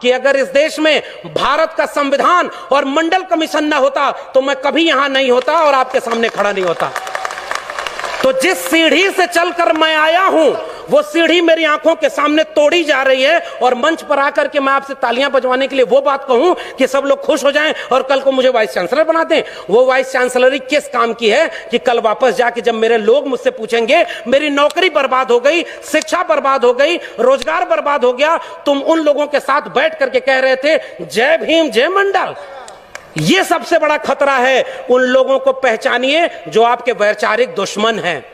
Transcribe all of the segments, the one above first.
कि अगर इस देश में भारत का संविधान और मंडल कमीशन न होता तो मैं कभी यहां नहीं होता और आपके सामने खड़ा नहीं होता। तो जिस सीढ़ी से चलकर मैं आया हूं वो सीढ़ी मेरी आंखों के सामने तोड़ी जा रही है और मंच पर आकर के मैं आपसे तालियां बजवाने के लिए वो बात कहूं कि सब लोग खुश हो जाएं और कल को मुझे वाइस चांसलर बना दें। वो वाइस चांसलरी किस काम की है कि कल वापस जाके जब मेरे लोग मुझसे पूछेंगे मेरी नौकरी बर्बाद हो गई, शिक्षा बर्बाद हो गई, रोजगार बर्बाद हो गया, तुम उन लोगों के साथ बैठ करके कह रहे थे जय भीम जय मंडल। ये सबसे बड़ा खतरा है। उन लोगों को पहचानिए जो आपके वैचारिक दुश्मन हैं।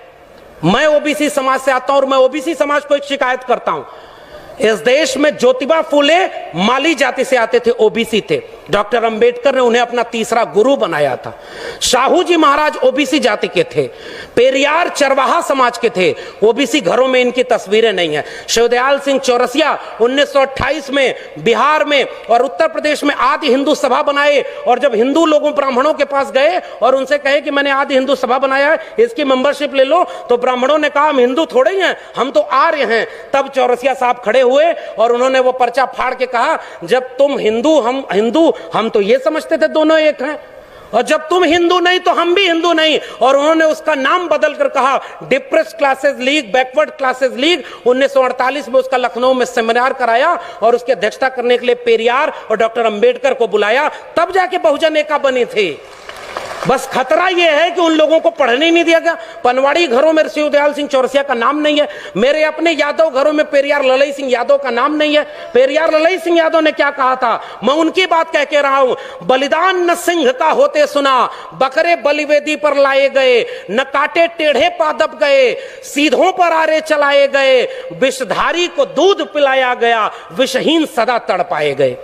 मैं ओबीसी समाज से आता हूं और मैं ओबीसी समाज को एक शिकायत करता हूं। इस देश में ज्योतिबा फूले माली जाति से आते थे, ओबीसी थे। डॉक्टर अंबेडकर ने उन्हें अपना तीसरा गुरु बनाया था। शाहू जी महाराज ओबीसी जाति के थे। पेरियार चरवाहा समाज के थे। ओबीसी घरों में इनकी तस्वीरें नहीं है। शिवदयाल सिंह चौरसिया 1928 में बिहार में और उत्तर प्रदेश में आदि हिंदू सभा बनाए और जब हिंदू लोगों ब्राह्मणों के पास गए और उनसे कहे कि मैंने आदि हिंदू सभा बनाया है, इसकी मेंबरशिप ले लो, तो ब्राह्मणों ने कहा हम हिंदू थोड़े ही हैं, हम तो आर्य हैं। तब चौरसिया साहब खड़े हुए और उन्होंने वो पर्चा फाड़ के कहा जब तुम हिंदू हम हिंदू, हम तो ये समझते थे दोनों एक हैं, और जब तुम हिंदू नहीं तो हम भी हिंदू नहीं। और उन्होंने उसका नाम बदल कर कहा depressed classes league, backward classes league. 1948 में उसका लखनऊ में सेमिनार कराया और उसकी अध्यक्षता करने के लिए पेरियार और डॉक्टर अंबेडकर को बुलाया, तब जाके बहुजन एका बनी थी। बस खतरा यह है कि उन लोगों को पढ़ने नहीं दिया गया। पनवाड़ी घरों में शिवदयाल सिंह चौरसिया का नाम नहीं है। मेरे अपने यादव घरों में पेरियार ललई सिंह यादव का नाम नहीं है। पेरियार ललई सिंह यादव ने क्या कहा था, मैं उनकी बात कह के रहा हूं। बलिदान न सिंह का होते सुना, बकरे बलिवेदी पर लाए गए, न काटे टेढ़े पादप गए, सीधों पर आरे चलाए गए, विषधारी को दूध पिलाया गया, विषहीन सदा तड़पाए गए।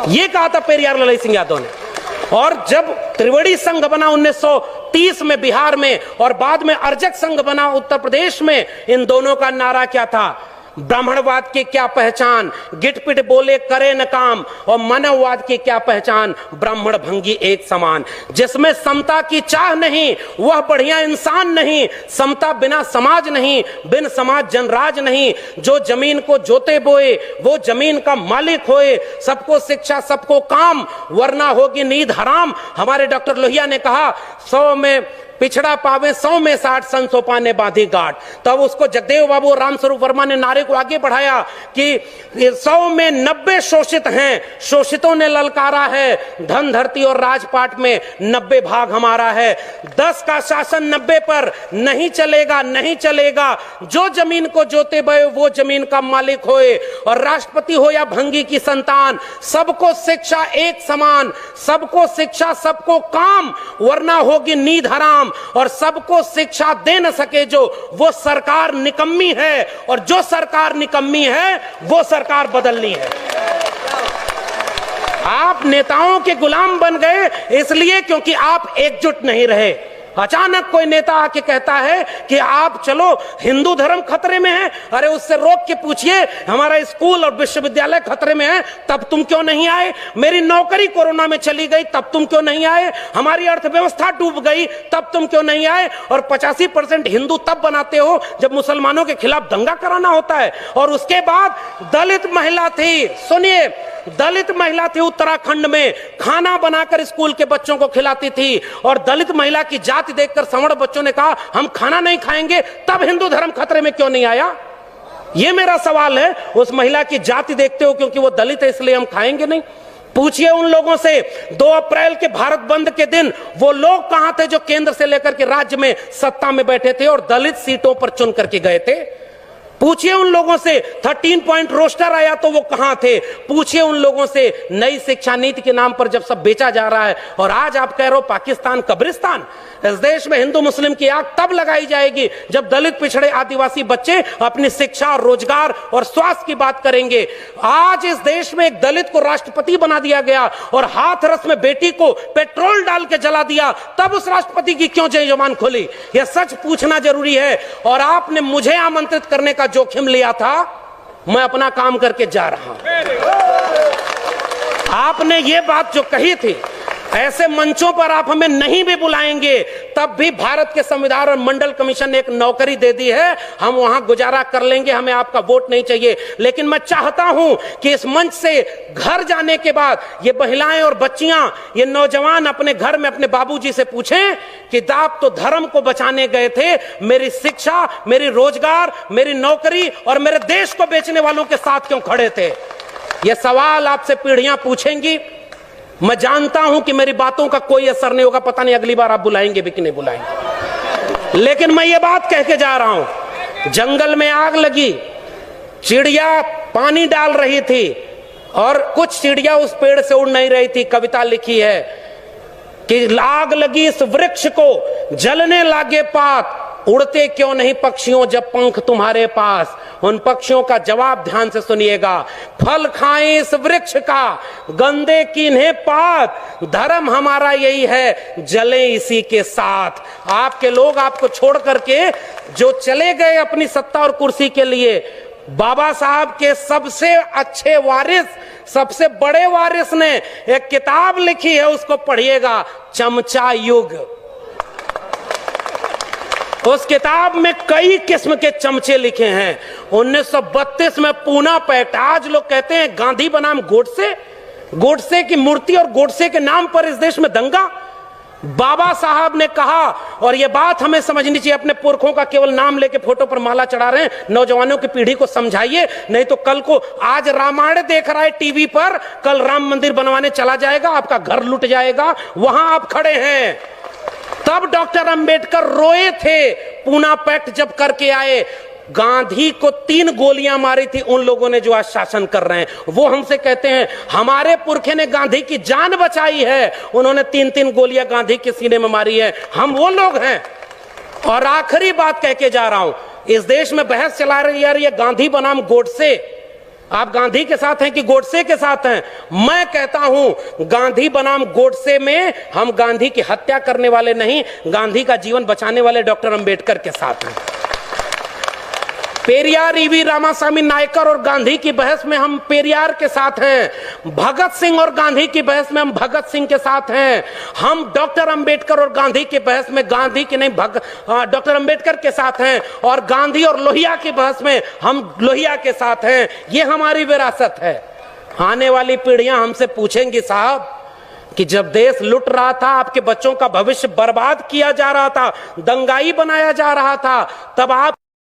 ये कहा था पेरियार ललई सिंह यादव ने। और जब त्रिवेणी संघ बना 1930 में बिहार में और बाद में अर्जक संघ बना उत्तर प्रदेश में, इन दोनों का नारा क्या था, ब्राह्मणवाद की क्या पहचान, गिटपिट बोले करे न काम, और मानववाद की क्या पहचान, ब्राह्मण भंगी एक समान। जिसमें समता की चाह नहीं वह बढ़िया इंसान नहीं, समता बिना समाज नहीं, बिन समाज जनराज नहीं। जो जमीन को जोते बोए वो जमीन का मालिक होए, सबको शिक्षा सबको काम, वरना होगी नींद हराम। हमारे डॉक्टर लोहिया ने कहा 100 में पिछड़ा पावे 100 में 60, संसो पाने बांधी गांठ। तब उसको जगदेव बाबू रामस्वरूप वर्मा ने नारे को आगे बढ़ाया कि 100 में 90 शोषित हैं, शोषितों ने ललकारा है, धन धरती और राजपाट में 90 भाग हमारा है। 10 का शासन 90 पर नहीं चलेगा, नहीं चलेगा। जो जमीन को जोते बे वो जमीन का मालिक होए, और राष्ट्रपति हो या भंगी की संतान, सबको शिक्षा एक समान, सबको शिक्षा सबको काम, वरना होगी नींद हराम। और सबको शिक्षा दे न सके जो, वो सरकार निकम्मी है, और जो सरकार निकम्मी है वो सरकार बदलनी है। आप नेताओं के गुलाम बन गए इसलिए क्योंकि आप एकजुट नहीं रहे। अचानक कोई नेता आके कहता है कि आप चलो हिंदू धर्म खतरे में है, अरे उससे रोक के पूछिए हमारा स्कूल और विश्वविद्यालय खतरे में है, तब तुम क्यों नहीं आए? मेरी नौकरी कोरोना में चली गई, तब तुम क्यों नहीं आए? हमारी अर्थव्यवस्था डूब गई, तब तुम क्यों नहीं आए? और 85% हिंदू तब बनाते हो जब मुसलमानों के खिलाफ दंगा कराना होता है। और उसके बाद दलित महिला थी, सुनिए, दलित महिला थी उत्तराखंड में, खाना बनाकर स्कूल के बच्चों को खिलाती थी, और दलित महिला की जाति देखकर सवर्ण बच्चों ने कहा हम खाना नहीं खाएंगे, तब हिंदू धर्म खतरे में क्यों नहीं आया? यह मेरा सवाल है। उस महिला की जाति देखते हो क्योंकि वो दलित है इसलिए हम खाएंगे नहीं? पूछिए उन लोगों से 2 अप्रैल के भारत बंद के दिन वो लोग कहां थे जो केंद्र से लेकर के राज्य में सत्ता में बैठे थे और दलित सीटों पर चुन करके गए थे? पूछिए उन लोगों से 13 पॉइंट रोस्टर आया तो वो कहां थे? पूछिए उन लोगों से नई शिक्षा नीति के नाम पर जब सब बेचा जा रहा है, और आज आप कह रहे हो पाकिस्तान कब्रिस्तान। इस देश में हिंदू मुस्लिम की आग तब लगाई जाएगी जब दलित पिछड़े आदिवासी बच्चे अपनी शिक्षा, रोजगार और स्वास्थ्य की बात करेंगे। आज इस देश में एक दलित को राष्ट्रपति बना दिया गया और हाथरस में बेटी को पेट्रोल डाल के जला दिया, तब उस राष्ट्रपति की क्यों जय जवान खोली? यह सच पूछना जरूरी है। और आपने मुझे आमंत्रित करने का जोखिम लिया था, मैं अपना काम करके जा रहा हूं। आपने ये बात जो कही थी, ऐसे मंचों पर आप हमें नहीं भी बुलाएंगे तब भी भारत के संविधान और मंडल कमीशन ने एक नौकरी दे दी है, हम वहां गुजारा कर लेंगे, हमें आपका वोट नहीं चाहिए। लेकिन मैं चाहता हूं कि इस मंच से घर जाने के बाद ये महिलाएं और बच्चियां, ये नौजवान अपने घर में अपने बाबूजी से पूछें कि आप तो धर्म को बचाने गए थे, मेरी शिक्षा, मेरी रोजगार, मेरी नौकरी और मेरे देश को बेचने वालों के साथ क्यों खड़े थे? ये सवाल आपसे पीढ़ियां पूछेंगी। मैं जानता हूं कि मेरी बातों का कोई असर नहीं होगा, पता नहीं अगली बार आप बुलाएंगे भी कि नहीं बुलाएंगे, लेकिन मैं ये बात कह के जा रहा हूं। जंगल में आग लगी, चिड़िया पानी डाल रही थी और कुछ चिड़िया उस पेड़ से उड़ नहीं रही थी। कविता लिखी है कि आग लगी इस वृक्ष को, जलने लागे पात, उड़ते क्यों नहीं पक्षियों जब पंख तुम्हारे पास। उन पक्षियों का जवाब ध्यान से सुनिएगा, फल खाएं इस वृक्ष का, गंदे कीन्हे पात, धर्म हमारा यही है, जले इसी के साथ। आपके लोग आपको छोड़ करके जो चले गए अपनी सत्ता और कुर्सी के लिए, बाबा साहब के सबसे अच्छे वारिस, सबसे बड़े वारिस ने एक किताब लिखी है, उसको पढ़िएगा, चमचा युग। उस किताब में कई किस्म के चमचे लिखे हैं। 1932 में पूना पैक्ट, आज लोग कहते हैं गांधी बनाम गोडसे, गोडसे की मूर्ति और गोडसे के नाम पर इस देश में दंगा। बाबा साहब ने कहा, और यह बात हमें समझनी चाहिए, अपने पुरखों का केवल नाम लेके फोटो पर माला चढ़ा रहे हैं, नौजवानों की पीढ़ी को समझाइए, नहीं तो कल को आज रामायण देख रहा है टीवी पर, कल राम मंदिर बनवाने चला जाएगा, आपका घर लुट जाएगा, वहां आप खड़े हैं। तब डॉक्टर अंबेडकर रोए थे, पूना पैक्ट जब करके आए। गांधी को 3 गोलियां मारी थी उन लोगों ने जो आज शासन कर रहे हैं। वो हमसे कहते हैं हमारे पुरखे ने गांधी की जान बचाई है, उन्होंने 3-3 गोलियां गांधी के सीने में मारी है, हम वो लोग हैं। और आखिरी बात कह के जा रहा हूं, इस देश में बहस चला रही है गांधी बनाम गोडसे, आप गांधी के साथ हैं कि गोडसे के साथ हैं? मैं कहता हूं गांधी बनाम गोडसे में हम गांधी की हत्या करने वाले नहीं, गांधी का जीवन बचाने वाले डॉक्टर अंबेडकर के साथ हैं। पेरियार ईवी रामास्वामी नायकर और गांधी की बहस में हम पेरियार के साथ हैं, भगत सिंह और गांधी की बहस में हम भगत सिंह के साथ हैं। हम डॉक्टर अंबेडकर और गांधी की बहस में गांधी की नहीं डॉक्टर अंबेडकर के साथ हैं, और गांधी और लोहिया की बहस में हम लोहिया के साथ हैं। ये हमारी विरासत है। आने वाली पीढ़ियां हमसे पूछेंगी साहब कि जब देश लुट रहा था, आपके बच्चों का भविष्य बर्बाद किया जा रहा था, दंगाई बनाया जा रहा था, तब आप